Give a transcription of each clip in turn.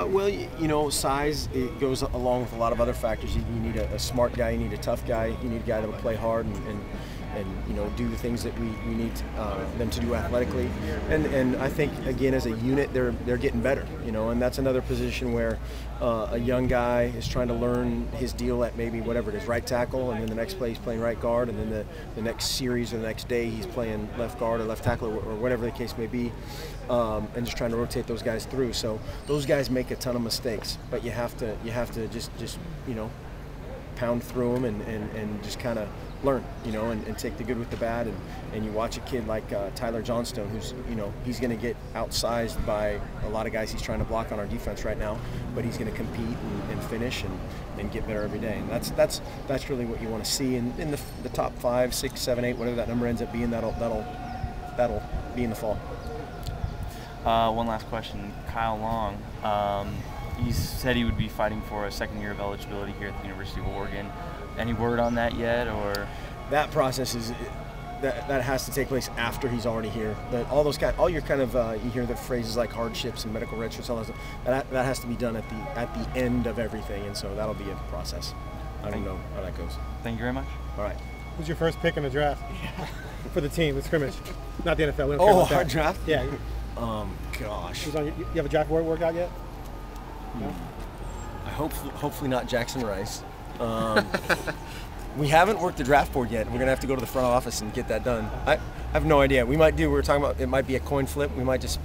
Well, you know, size, it goes along with a lot of other factors. You need a smart guy, you need a tough guy, you need a guy that'll play hard and you know, do the things that we need them to do athletically. And I think, again, as a unit, they're getting better, you know, and that's another position where a young guy is trying to learn his deal at maybe whatever it is, right tackle, and then the next play he's playing right guard, and then the next series or the next day he's playing left guard or left tackle or whatever the case may be, and just trying to rotate those guys through. So those guys make a ton of mistakes, but you have to just you know, pound through them and just kind of learn, you know, and take the good with the bad. And you watch a kid like Tyler Johnstone, who's, you know, he's going to get outsized by a lot of guys he's trying to block on our defense right now, but he's going to compete and finish and get better every day. And that's really what you want to see in the top 5, 6, 7, 8, whatever that number ends up being. That'll be in the fall. One last question, Kyle Long. He said he would be fighting for a second year of eligibility here at the University of Oregon. Any word on that yet, or? That process is that has to take place after he's already here. All your kind of you hear the phrases like hardships and medical retros, all that has to be done at the end of everything, and so that'll be a process. I don't know how that goes. Thank you very much. All right. Who's your first pick in the draft? Yeah. For the team, the scrimmage, not the NFL. We don't care about our draft? Yeah. Gosh. You have a draft board workout yet? No? Hopefully not Jackson Rice. We haven't worked the draft board yet. We're going to have to go to the front office and get that done. I have no idea. We were talking about, it might be a coin flip. We might just,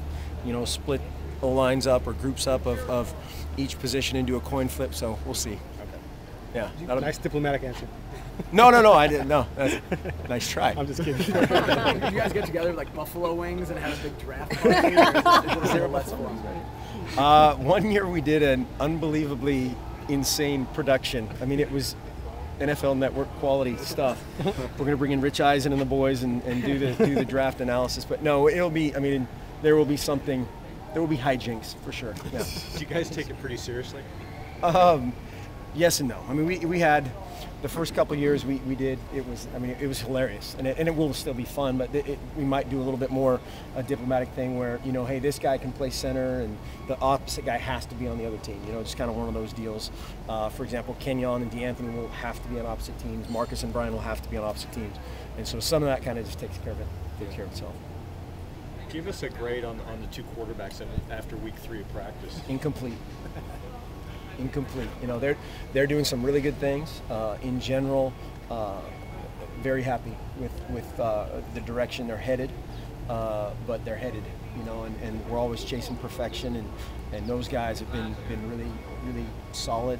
you know, split O-lines up or groups up of each position and do a coin flip, so we'll see. Okay. Yeah. Nice diplomatic answer. No, I didn't. No, nice try. I'm just kidding. Did you guys get together like buffalo wings and have a big draft party? One year we did an unbelievably insane production. I mean, it was NFL Network quality stuff. We're going to bring in Rich Eisen and the boys and do the draft analysis. But no, it'll be. I mean, there will be something. There will be hijinks for sure. Yeah. Do you guys take it pretty seriously? Yes and no. I mean, we had the first couple of years we did. It was hilarious, and it will still be fun. But we might do a little bit more a diplomatic thing where, you know, hey, this guy can play center, and the opposite guy has to be on the other team. You know, just kind of one of those deals. For example, Kenyon and DeAnthony will have to be on opposite teams. Marcus and Brian will have to be on opposite teams, and so some of that kind of just takes care of itself. Give us a grade on the two quarterbacks after week 3 of practice. Incomplete. You know, they're doing some really good things. In general, very happy with the direction they're headed, but they're headed. You know, and we're always chasing perfection, and those guys have been really solid.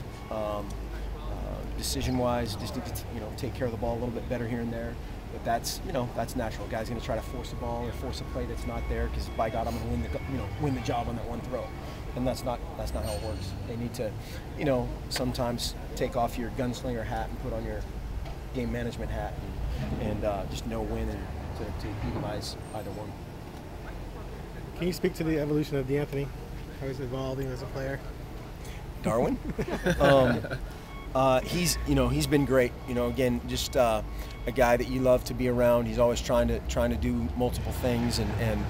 Decision-wise, just need to, you know, take care of the ball a little bit better here and there. But that's natural. A guy's going to try to force the ball or force a play that's not there because, by God, I'm going to win the job on that one throw. And that's not how it works. They need to, you know, sometimes take off your gunslinger hat and put on your game management hat and just know when to utilize either one. Can you speak to the evolution of DeAnthony? How he's evolving as a player? Darwin? He's been great. You know, again, just a guy that you love to be around. He's always trying to do multiple things and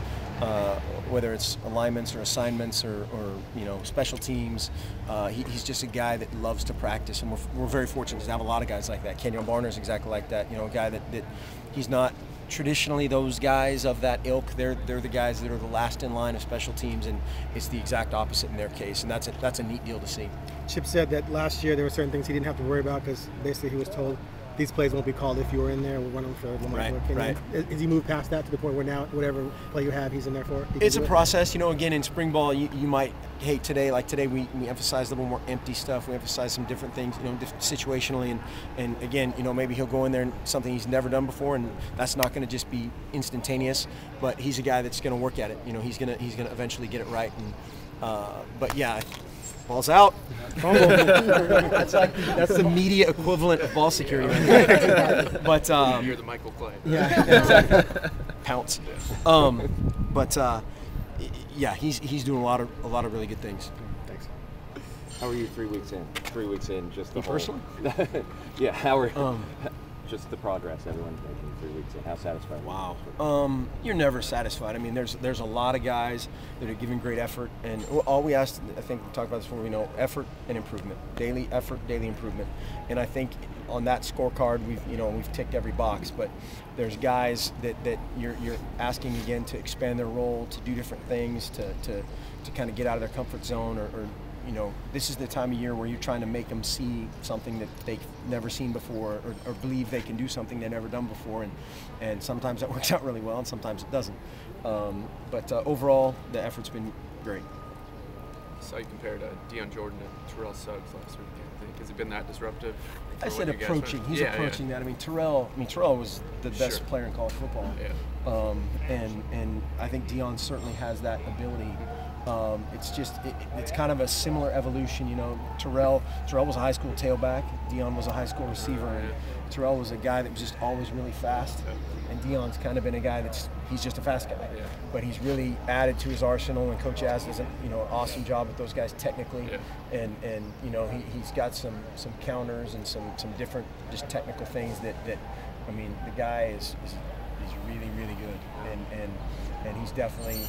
whether it's alignments or assignments or you know, special teams. He's just a guy that loves to practice, and we're very fortunate to have a lot of guys like that. Kenyon Barner is exactly like that. You know, a guy that he's not traditionally those guys of that ilk. They're the guys that are the last in line of special teams, and it's the exact opposite in their case, and that's a neat deal to see. Chip said that last year there were certain things he didn't have to worry about because basically he was told these plays won't be called if you were in there. We'll run them for Lamar. Right. Has he moved past that to the point where now whatever play you have, he's in there for? It's a process. You know, again, in spring ball, you might, hey, today we emphasize a little more empty stuff. We emphasize some different things, you know, situationally. And again, you know, maybe he'll go in there and something he's never done before, and that's not going to just be instantaneous. But he's a guy that's going to work at it. You know, he's gonna eventually get it right. And but yeah. Ball's out. That's the media equivalent of ball security. Right? But you're the Michael Clay. Yeah, exactly. Pounce. But yeah, he's doing a lot of really good things. Thanks. How are you 3 weeks in? 3 weeks in, just the personally? Yeah. How are just the progress everyone's making? 3 weeks in? How satisfied? Wow. You're never satisfied. I mean, there's a lot of guys that are giving great effort, and all we asked, I think we talked about this before, effort and improvement, daily effort, daily improvement, and I think on that scorecard we've ticked every box. But there's guys that you're asking again to expand their role, to do different things, to kind of get out of their comfort zone, or this is the time of year where you're trying to make them see something that they've never seen before, or believe they can do something they've never done before, and sometimes that works out really well, and sometimes it doesn't. But overall, the effort's been great. I saw you compared Deion Jordan to Terrell Suggs last week. I think has it been that disruptive? I said approaching. He's approaching that. I mean, Terrell was the best player in college football. Yeah. And I think Deion certainly has that ability. It's kind of a similar evolution. Terrell was a high school tailback. Deion was a high school receiver. And Terrell was a guy that was just always really fast. And Deion's kind of been a guy he's just a fast guy. Yeah. But he's really added to his arsenal, and Coach Az does an awesome job with those guys technically. Yeah. And he's got some counters and some different just technical things that I mean, the guy is really, really good. And he's definitely,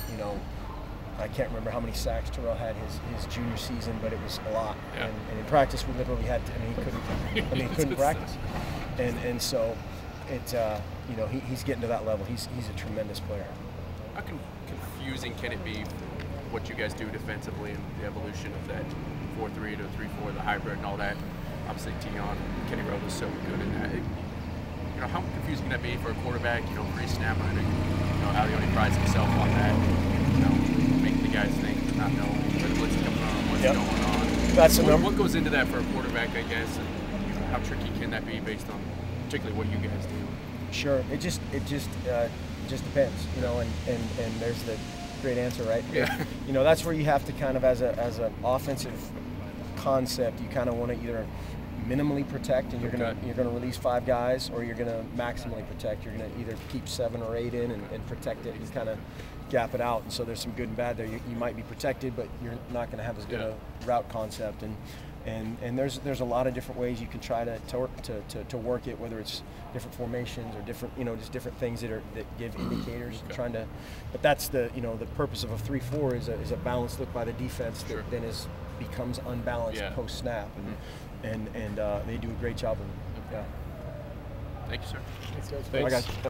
I can't remember how many sacks Terrell had his junior season, but it was a lot. Yeah. And in practice, we literally had to, he couldn't practice. And so he's getting to that level. He's a tremendous player. How confusing can it be what you guys do defensively and the evolution of that 4-3 to 3-4, the hybrid and all that? Obviously, Deion and Kenny Rowe was so good in that. How confusing can that be for a quarterback? Pre-snap, I think, how he only prides himself on that. Making the guys think, not know where the blitz is coming on, what's going on. That's what goes into that for a quarterback, I guess, and how tricky can that be based on particularly what you guys do? Sure. It just depends, and there's the great answer, right? Yeah. That's where you have to kind of, as an offensive concept, you kind of want to either minimally protect, and you're gonna release 5 guys, or you're gonna maximally protect. You're gonna either keep 7 or 8 in and protect it and kind of gap it out. And so there's some good and bad there. You might be protected, but you're not gonna have as good a route concept. And there's a lot of different ways you can try to work it, whether it's different formations or different just different things that give indicators. But that's the purpose of a 3-4 is a balanced look by the defense that then becomes unbalanced post snap, and they do a great job of it. Yeah. Thank you, sir. Thanks, guys. Bye, guys.